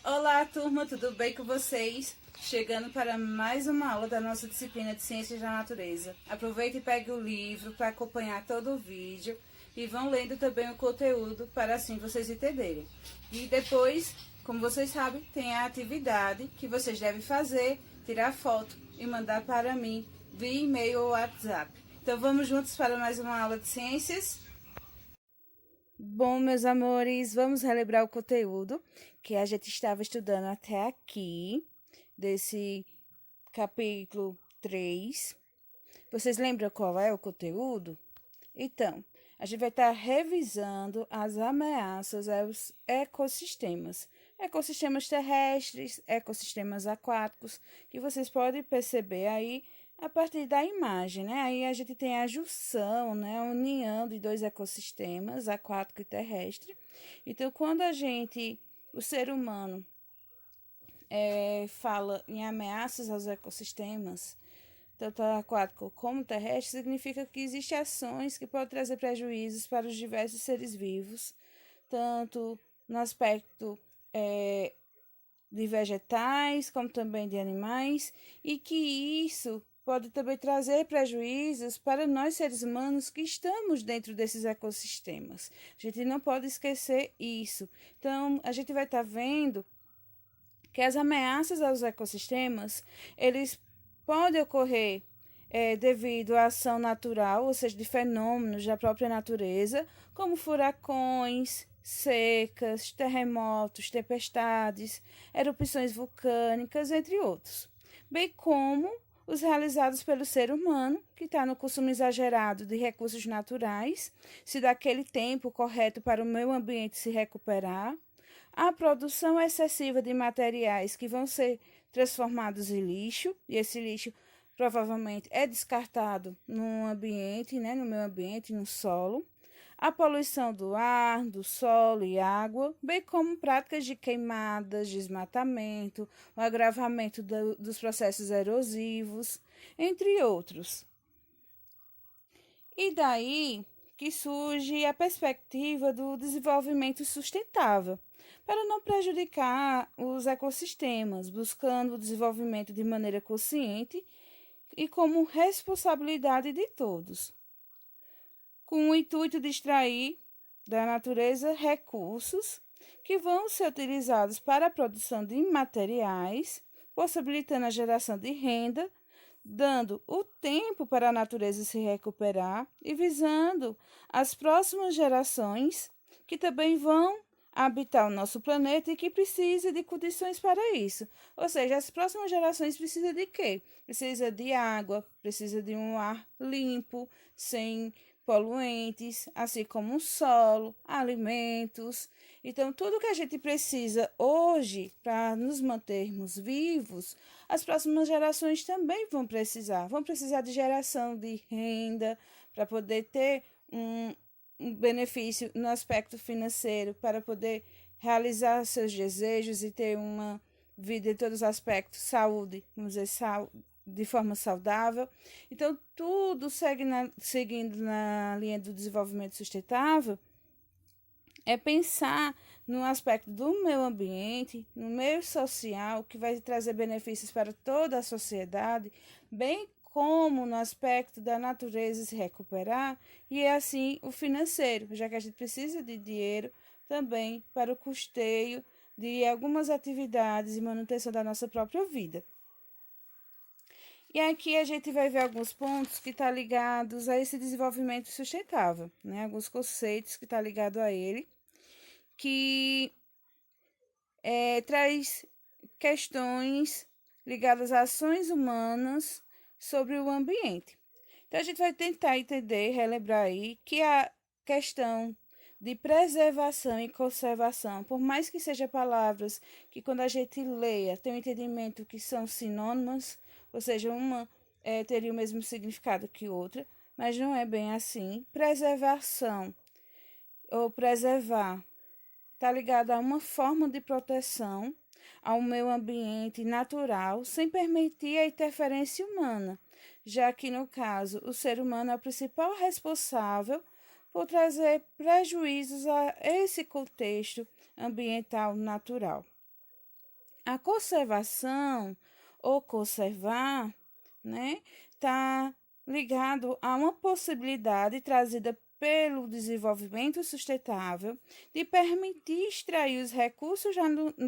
Olá, turma, tudo bem com vocês? Chegando para mais uma aula da nossa disciplina de Ciências da Natureza. Aproveite e pegue o livro para acompanhar todo o vídeo e vão lendo também o conteúdo para assim vocês entenderem. E depois, como vocês sabem, tem a atividade que vocês devem fazer, tirar foto e mandar para mim via e-mail ou WhatsApp. Então vamos juntos para mais uma aula de Ciências? Bom, meus amores, vamos relembrar o conteúdo que a gente estava estudando até aqui, desse capítulo 3. Vocês lembram qual é o conteúdo? Então, a gente vai estar revisando as ameaças aos ecossistemas. Ecossistemas terrestres, ecossistemas aquáticos, que vocês podem perceber aí a partir da imagem, né? Aí a gente tem a junção, né? A união de dois ecossistemas, aquático e terrestre. Então, quando o ser humano, fala em ameaças aos ecossistemas, tanto aquático como terrestre, significa que existem ações que podem trazer prejuízos para os diversos seres vivos, tanto no aspecto de vegetais, como também de animais, e que isso pode também trazer prejuízos para nós seres humanos que estamos dentro desses ecossistemas. A gente não pode esquecer isso. Então, a gente vai estar vendo que as ameaças aos ecossistemas, eles podem ocorrer devido à ação natural, ou seja, de fenômenos da própria natureza, como furacões, secas, terremotos, tempestades, erupções vulcânicas, entre outros, bem como os realizados pelo ser humano, que está no consumo exagerado de recursos naturais, se daquele tempo correto para o meio ambiente se recuperar, a produção excessiva de materiais que vão ser transformados em lixo, e esse lixo provavelmente é descartado no ambiente, né, no meio ambiente, no solo, a poluição do ar, do solo e água, bem como práticas de queimadas, desmatamento, o agravamento dos processos erosivos, entre outros. E daí que surge a perspectiva do desenvolvimento sustentável, para não prejudicar os ecossistemas, buscando o desenvolvimento de maneira consciente e como responsabilidade de todos, com o intuito de extrair da natureza recursos que vão ser utilizados para a produção de materiais, possibilitando a geração de renda, dando o tempo para a natureza se recuperar e visando as próximas gerações que também vão habitar o nosso planeta e que precisa de condições para isso. Ou seja, as próximas gerações precisam de quê? Precisa de água, precisa de um ar limpo, sem poluentes, assim como o solo, alimentos. Então, tudo que a gente precisa hoje para nos mantermos vivos, as próximas gerações também vão precisar. Vão precisar de geração de renda para poder ter um benefício no aspecto financeiro, para poder realizar seus desejos e ter uma vida em todos os aspectos, saúde, vamos dizer, de forma saudável. Então, tudo seguindo na linha do desenvolvimento sustentável, é pensar no aspecto do meio ambiente, no meio social, que vai trazer benefícios para toda a sociedade, bem como no aspecto da natureza se recuperar, e assim o financeiro, já que a gente precisa de dinheiro também para o custeio de algumas atividades e manutenção da nossa própria vida. E aqui a gente vai ver alguns pontos que estão ligados a esse desenvolvimento sustentável, né? Alguns conceitos que estão ligados a ele, que traz questões ligadas a ações humanas sobre o ambiente. Então, a gente vai tentar entender, relembrar aí, que a questão de preservação e conservação, por mais que sejam palavras que quando a gente leia tem um entendimento que são sinônimas, ou seja, uma teria o mesmo significado que outra, mas não é bem assim. Preservação ou preservar está ligado a uma forma de proteção ao meio ambiente natural, sem permitir a interferência humana, já que, no caso, o ser humano é o principal responsável por trazer prejuízos a esse contexto ambiental natural. a conservação ou conservar, né, está ligado a uma possibilidade trazida pelo desenvolvimento sustentável de permitir extrair os recursos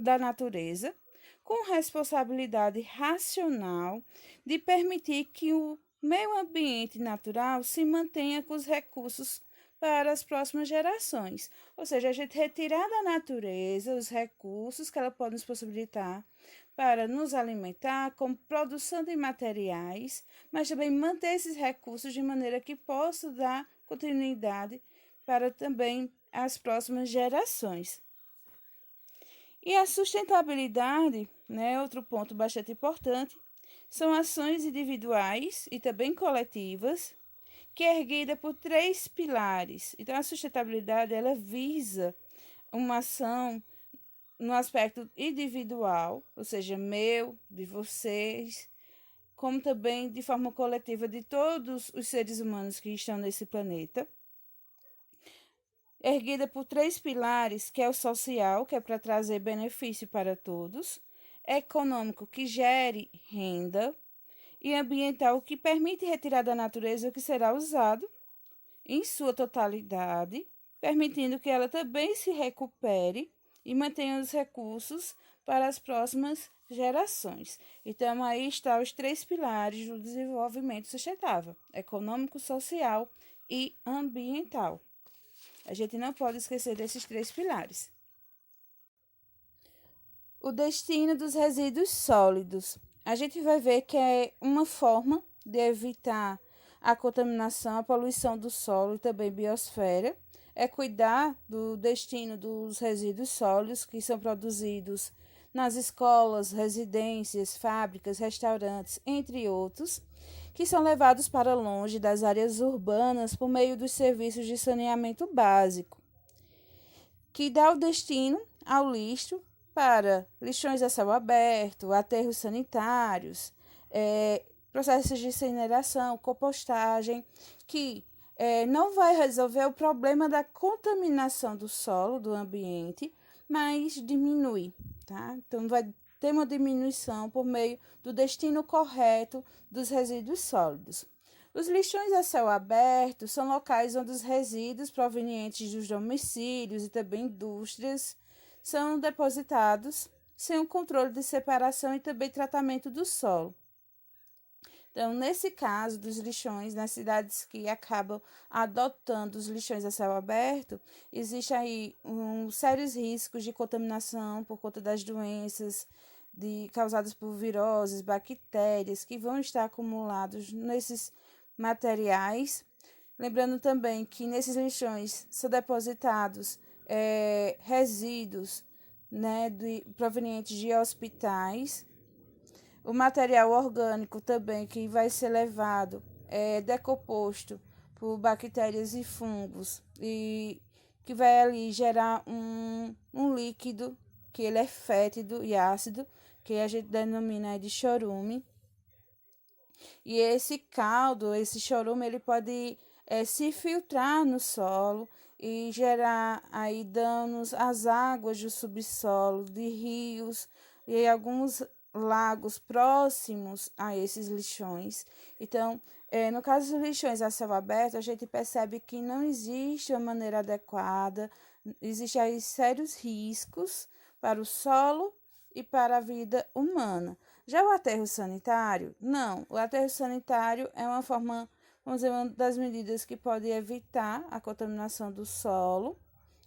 da natureza com responsabilidade racional, de permitir que o meio ambiente natural se mantenha com os recursos para as próximas gerações. Ou seja, a gente retirar da natureza os recursos que ela pode nos possibilitar para nos alimentar, como produção de materiais, mas também manter esses recursos de maneira que possa dar continuidade para também as próximas gerações. E a sustentabilidade, né, outro ponto bastante importante, são ações individuais e também coletivas, que é erguida por 3 pilares. Então, a sustentabilidade, ela visa uma ação no aspecto individual, ou seja, meu, de vocês, como também de forma coletiva de todos os seres humanos que estão nesse planeta. Erguida por 3 pilares, que é o social, que é para trazer benefício para todos, econômico, que gere renda, e ambiental, que permite retirar da natureza o que será usado em sua totalidade, permitindo que ela também se recupere e mantenha os recursos para as próximas gerações. Então, aí estão os 3 pilares do desenvolvimento sustentável: econômico, social e ambiental. A gente não pode esquecer desses 3 pilares. O destino dos resíduos sólidos. A gente vai ver que é uma forma de evitar a contaminação, a poluição do solo e também biosfera. É cuidar do destino dos resíduos sólidos que são produzidos nas escolas, residências, fábricas, restaurantes, entre outros, que são levados para longe das áreas urbanas por meio dos serviços de saneamento básico, que dá o destino ao lixo para lixões a céu aberto, aterros sanitários, processos de incineração, compostagem, que não vai resolver o problema da contaminação do solo, do ambiente, mas diminui, tá? Então, vai ter uma diminuição por meio do destino correto dos resíduos sólidos. Os lixões a céu aberto são locais onde os resíduos provenientes dos domicílios e também indústrias são depositados sem o controle de separação e também tratamento do solo. Então, nesse caso dos lixões, nas cidades que acabam adotando os lixões a céu aberto, existe aí sérios riscos de contaminação por conta das doenças causadas por viroses, bactérias, que vão estar acumulados nesses materiais. Lembrando também que nesses lixões são depositados resíduos, né, provenientes de hospitais. O material orgânico também que vai ser levado é decomposto por bactérias e fungos e que vai ali gerar um líquido que ele é fétido e ácido, que a gente denomina de chorume. E esse caldo, esse chorume, ele pode se filtrar no solo e gerar aí danos às águas do subsolo, de rios e alguns lagos próximos a esses lixões. Então, no caso dos lixões a céu aberto, a gente percebe que não existe uma maneira adequada, existem aí sérios riscos para o solo e para a vida humana. Já o aterro sanitário, não. O aterro sanitário é uma forma, vamos dizer, uma das medidas que pode evitar a contaminação do solo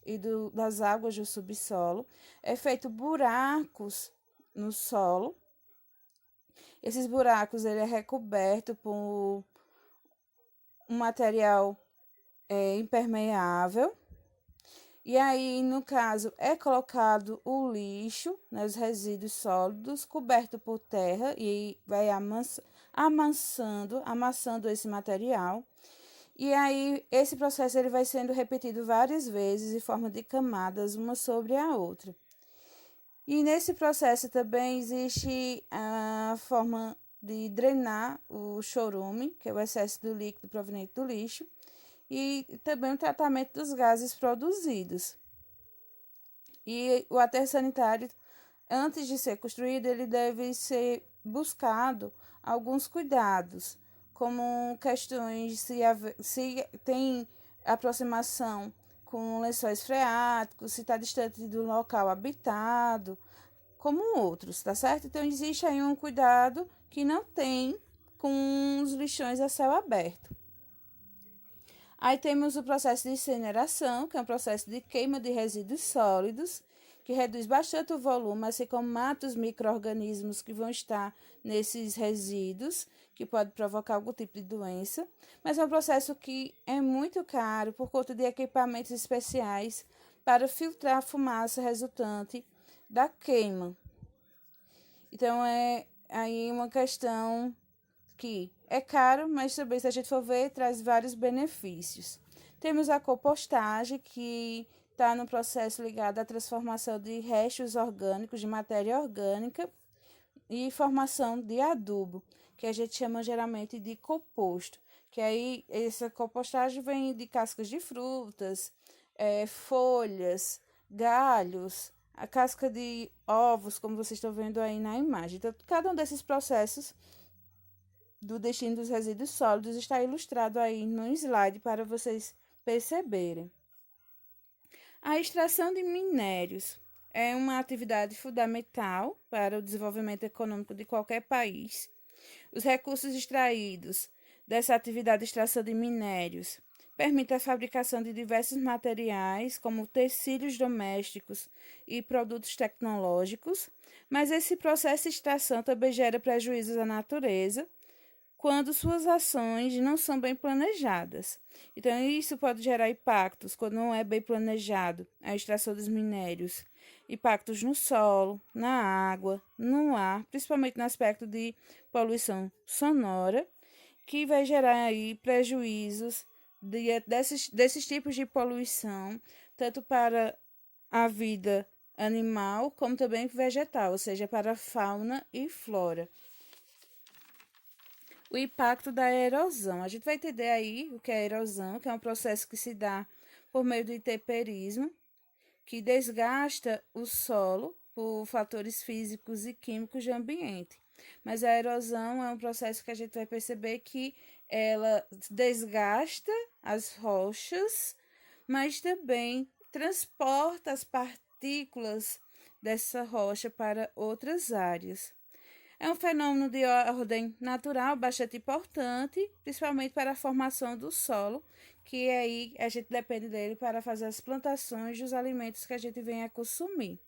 e das águas do subsolo. É feito buracos no solo. Esses buracos ele é recoberto por um material impermeável. E aí, no caso, é colocado o lixo, né, os resíduos sólidos, coberto por terra e vai amassando esse material. E aí, esse processo ele vai sendo repetido várias vezes em forma de camadas, uma sobre a outra. E nesse processo também existe a forma de drenar o chorume, que é o excesso do líquido proveniente do lixo, e também o tratamento dos gases produzidos. E o aterro sanitário antes de ser construído, ele deve ser buscado alguns cuidados, como questões se tem aproximação com lençóis freáticos, se está distante do local habitado, como outros, tá certo? Então, existe aí um cuidado que não tem com os lixões a céu aberto. Aí temos o processo de incineração, que é um processo de queima de resíduos sólidos, que reduz bastante o volume, assim como mata os micro-organismos que vão estar nesses resíduos, que pode provocar algum tipo de doença. Mas é um processo que é muito caro por conta de equipamentos especiais para filtrar a fumaça resultante da queima. Então, é aí uma questão que é caro, mas também, se a gente for ver, traz vários benefícios. Temos a compostagem, que está no processo ligado à transformação de restos orgânicos, de matéria orgânica, e formação de adubo, que a gente chama geralmente de composto. Que aí, essa compostagem vem de cascas de frutas, folhas, galhos, a casca de ovos, como vocês estão vendo aí na imagem. Então, cada um desses processos do destino dos resíduos sólidos está ilustrado aí no slide para vocês perceberem. A extração de minérios é uma atividade fundamental para o desenvolvimento econômico de qualquer país. Os recursos extraídos dessa atividade de extração de minérios permitem a fabricação de diversos materiais, como tecidos domésticos e produtos tecnológicos, mas esse processo de extração também gera prejuízos à natureza, quando suas ações não são bem planejadas. Então, isso pode gerar impactos quando não é bem planejado a extração dos minérios. Impactos no solo, na água, no ar, principalmente no aspecto de poluição sonora, que vai gerar aí prejuízos desses tipos de poluição, tanto para a vida animal como também vegetal, ou seja, para a fauna e flora. O impacto da erosão. A gente vai entender aí o que é a erosão, que é um processo que se dá por meio do intemperismo, que desgasta o solo por fatores físicos e químicos do ambiente. Mas a erosão é um processo que a gente vai perceber que ela desgasta as rochas, mas também transporta as partículas dessa rocha para outras áreas. É um fenômeno de ordem natural bastante importante, principalmente para a formação do solo, que aí a gente depende dele para fazer as plantações dos alimentos que a gente vem a consumir.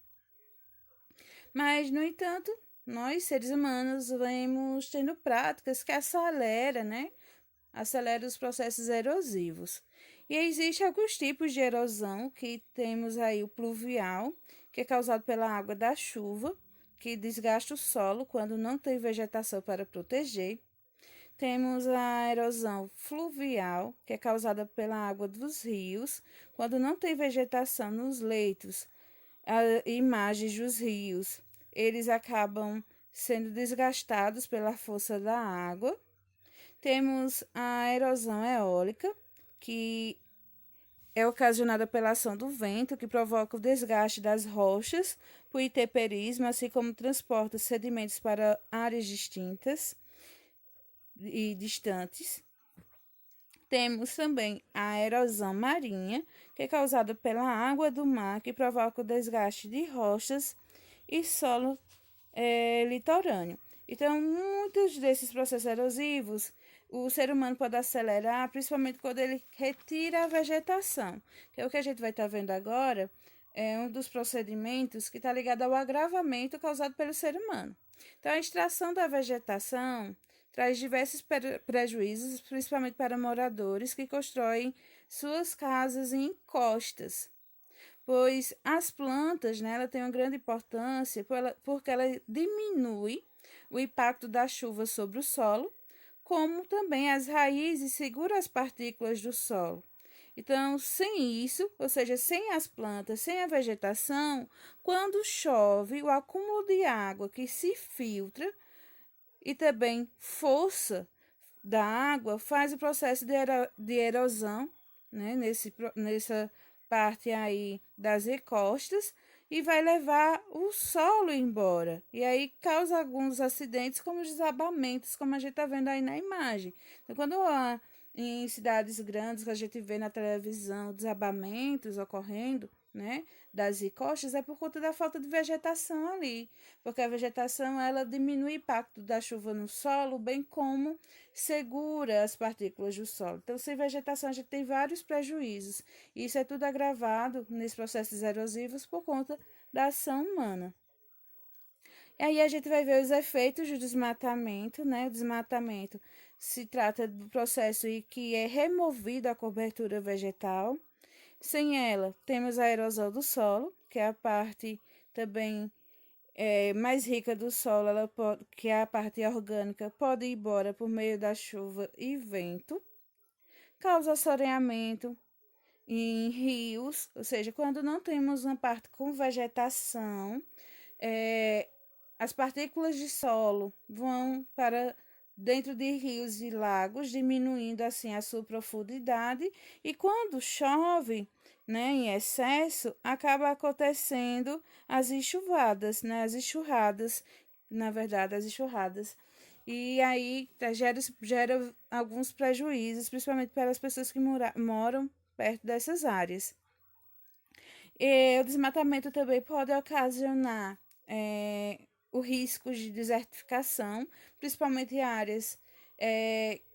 Mas, no entanto, nós, seres humanos, vemos tendo práticas que aceleram, né? Acelera os processos erosivos. E existem alguns tipos de erosão, que temos aí o pluvial, que é causado pela água da chuva, que desgasta o solo quando não tem vegetação para proteger. Temos a erosão fluvial, que é causada pela água dos rios, quando não tem vegetação nos leitos e margens dos rios. Eles acabam sendo desgastados pela força da água. Temos a erosão eólica, que é ocasionada pela ação do vento, que provoca o desgaste das rochas por intemperismo, assim como transporta sedimentos para áreas distintas e distantes. Temos também a erosão marinha, que é causada pela água do mar, que provoca o desgaste de rochas e solo litorâneo. Então, muitos desses processos erosivos o ser humano pode acelerar, principalmente quando ele retira a vegetação, que é o que a gente vai estar vendo agora, é um dos procedimentos que está ligado ao agravamento causado pelo ser humano. Então, a extração da vegetação traz diversos prejuízos, principalmente para moradores que constroem suas casas em encostas, pois as plantas, né, ela tem uma grande importância porque ela diminui o impacto da chuva sobre o solo, como também as raízes seguram as partículas do solo. Então, sem isso, ou seja, sem as plantas, sem a vegetação, quando chove, o acúmulo de água que se filtra e também força da água faz o processo de erosão, né, nessa parte aí das encostas, e vai levar o solo embora. E aí causa alguns acidentes, como desabamentos, como a gente está vendo aí na imagem. Então, quando em cidades grandes que a gente vê na televisão desabamentos ocorrendo, né, das encostas, é por conta da falta de vegetação ali, porque a vegetação ela diminui o impacto da chuva no solo, bem como segura as partículas do solo. Então, sem vegetação a gente tem vários prejuízos. E isso é tudo agravado nesses processos erosivos por conta da ação humana. E aí a gente vai ver os efeitos do desmatamento, né? O desmatamento se trata do processo em que é removida a cobertura vegetal. Sem ela, temos a erosão do solo, que é a parte também mais rica do solo, que é a parte orgânica, pode ir embora por meio da chuva e vento. Causa assoreamento em rios, ou seja, quando não temos uma parte com vegetação, é, as partículas de solo vão para dentro de rios e lagos, diminuindo assim a sua profundidade, e quando chove, né, em excesso, acaba acontecendo as enxuvadas, né, as enxurradas, na verdade, as enxurradas. E aí gera alguns prejuízos, principalmente para as pessoas que moram perto dessas áreas. E o desmatamento também pode ocasionar o risco de desertificação, principalmente em áreas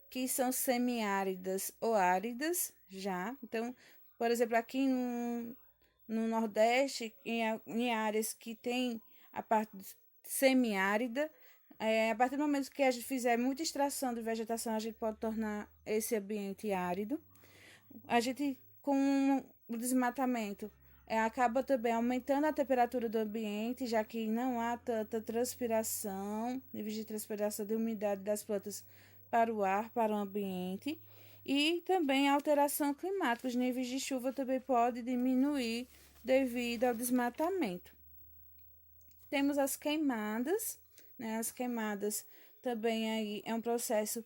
que são semiáridas ou áridas já. Então, por exemplo, aqui no Nordeste, em áreas que tem a parte semiárida, a partir do momento que a gente fizer muita extração de vegetação, a gente pode tornar esse ambiente árido. A gente, com o desmatamento, acaba também aumentando a temperatura do ambiente, já que não há tanta transpiração, níveis de transpiração de umidade das plantas para o ar, para o ambiente. E também a alteração climática, os níveis de chuva também podem diminuir devido ao desmatamento. Temos as queimadas, né? As queimadas também aí é um processo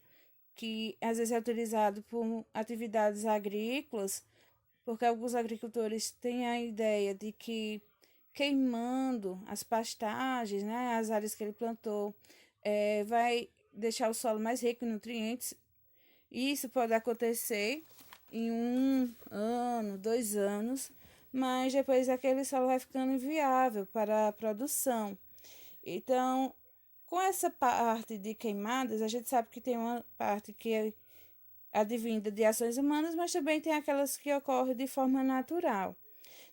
que às vezes é utilizado por atividades agrícolas, porque alguns agricultores têm a ideia de que queimando as pastagens, né, as áreas que ele plantou, vai deixar o solo mais rico em nutrientes. Isso pode acontecer em 1 ano, 2 anos, mas depois aquele solo vai ficando inviável para a produção. Então, com essa parte de queimadas, a gente sabe que tem uma parte que é advinda de ações humanas, mas também tem aquelas que ocorrem de forma natural.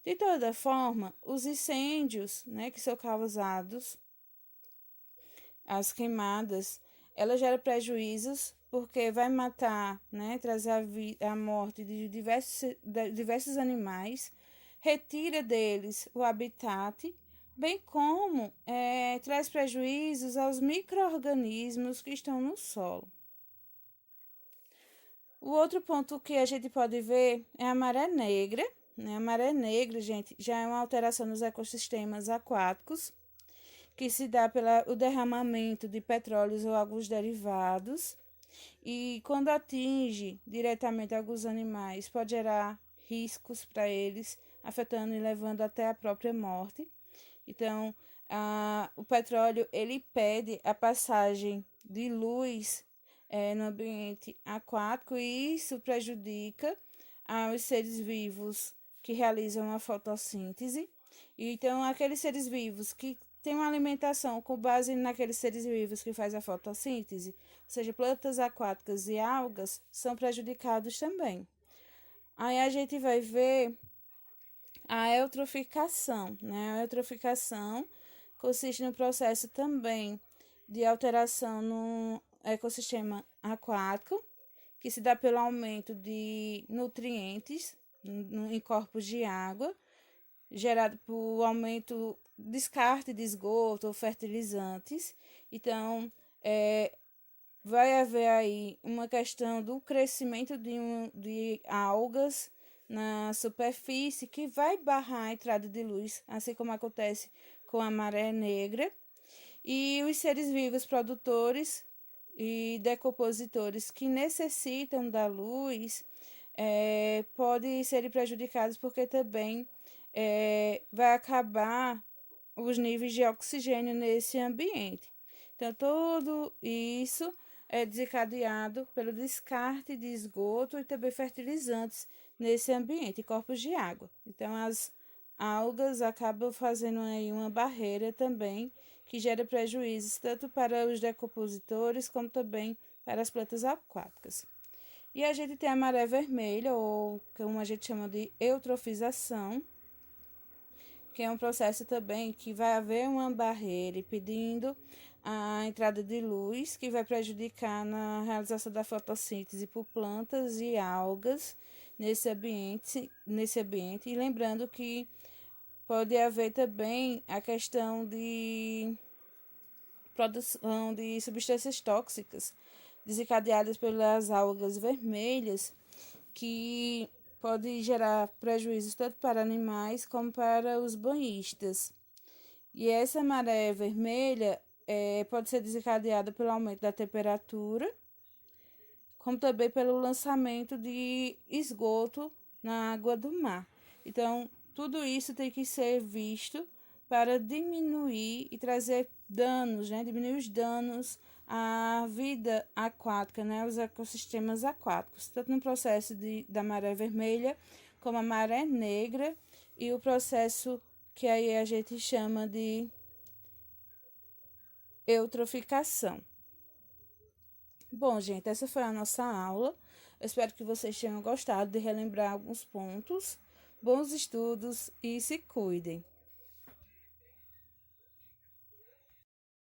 De toda forma, os incêndios, né, que são causados, as queimadas, ela gera prejuízos porque vai matar, né, trazer a morte de diversos animais, retira deles o habitat, bem como traz prejuízos aos micro-organismos que estão no solo. O outro ponto que a gente pode ver é a maré negra, né? A maré negra, gente, já é uma alteração nos ecossistemas aquáticos, que se dá pelo derramamento de petróleos ou alguns derivados. E quando atinge diretamente alguns animais, pode gerar riscos para eles, afetando e levando até a própria morte. Então, o petróleo ele impede a passagem de luz no ambiente aquático e isso prejudica os seres vivos que realizam a fotossíntese. Então, aqueles seres vivos que têm uma alimentação com base naqueles seres vivos que fazem a fotossíntese, ou seja, plantas aquáticas e algas, são prejudicados também. Aí a gente vai ver a eutroficação, né? A eutroficação consiste no processo também de alteração no ecossistema aquático, que se dá pelo aumento de nutrientes em corpos de água, gerado por aumento descarte de esgoto ou fertilizantes. Então, vai haver aí uma questão do crescimento de algas na superfície que vai barrar a entrada de luz, assim como acontece com a maré negra. E os seres vivos produtores e decompositores que necessitam da luz podem ser prejudicados porque também vai acabar os níveis de oxigênio nesse ambiente. Então, tudo isso é desencadeado pelo descarte de esgoto e também fertilizantes nesse ambiente, corpos de água. Então, as algas acabam fazendo aí uma barreira também que gera prejuízos tanto para os decompositores como também para as plantas aquáticas. E a gente tem a maré vermelha, ou como a gente chama de eutrofização, que é um processo também que vai haver uma barreira impedindo a entrada de luz, que vai prejudicar na realização da fotossíntese por plantas e algas nesse ambiente. E lembrando que pode haver também a questão de produção de substâncias tóxicas desencadeadas pelas algas vermelhas, que pode gerar prejuízos tanto para animais como para os banhistas. E essa maré vermelha pode ser desencadeada pelo aumento da temperatura, como também pelo lançamento de esgoto na água do mar. Então, tudo isso tem que ser visto para diminuir e trazer danos, né? Diminuir os danos à vida aquática, né? Os ecossistemas aquáticos, tanto no processo da maré vermelha como a maré negra e o processo que aí a gente chama de eutroficação. Bom, gente, essa foi a nossa aula. Eu espero que vocês tenham gostado de relembrar alguns pontos. Bons estudos e se cuidem.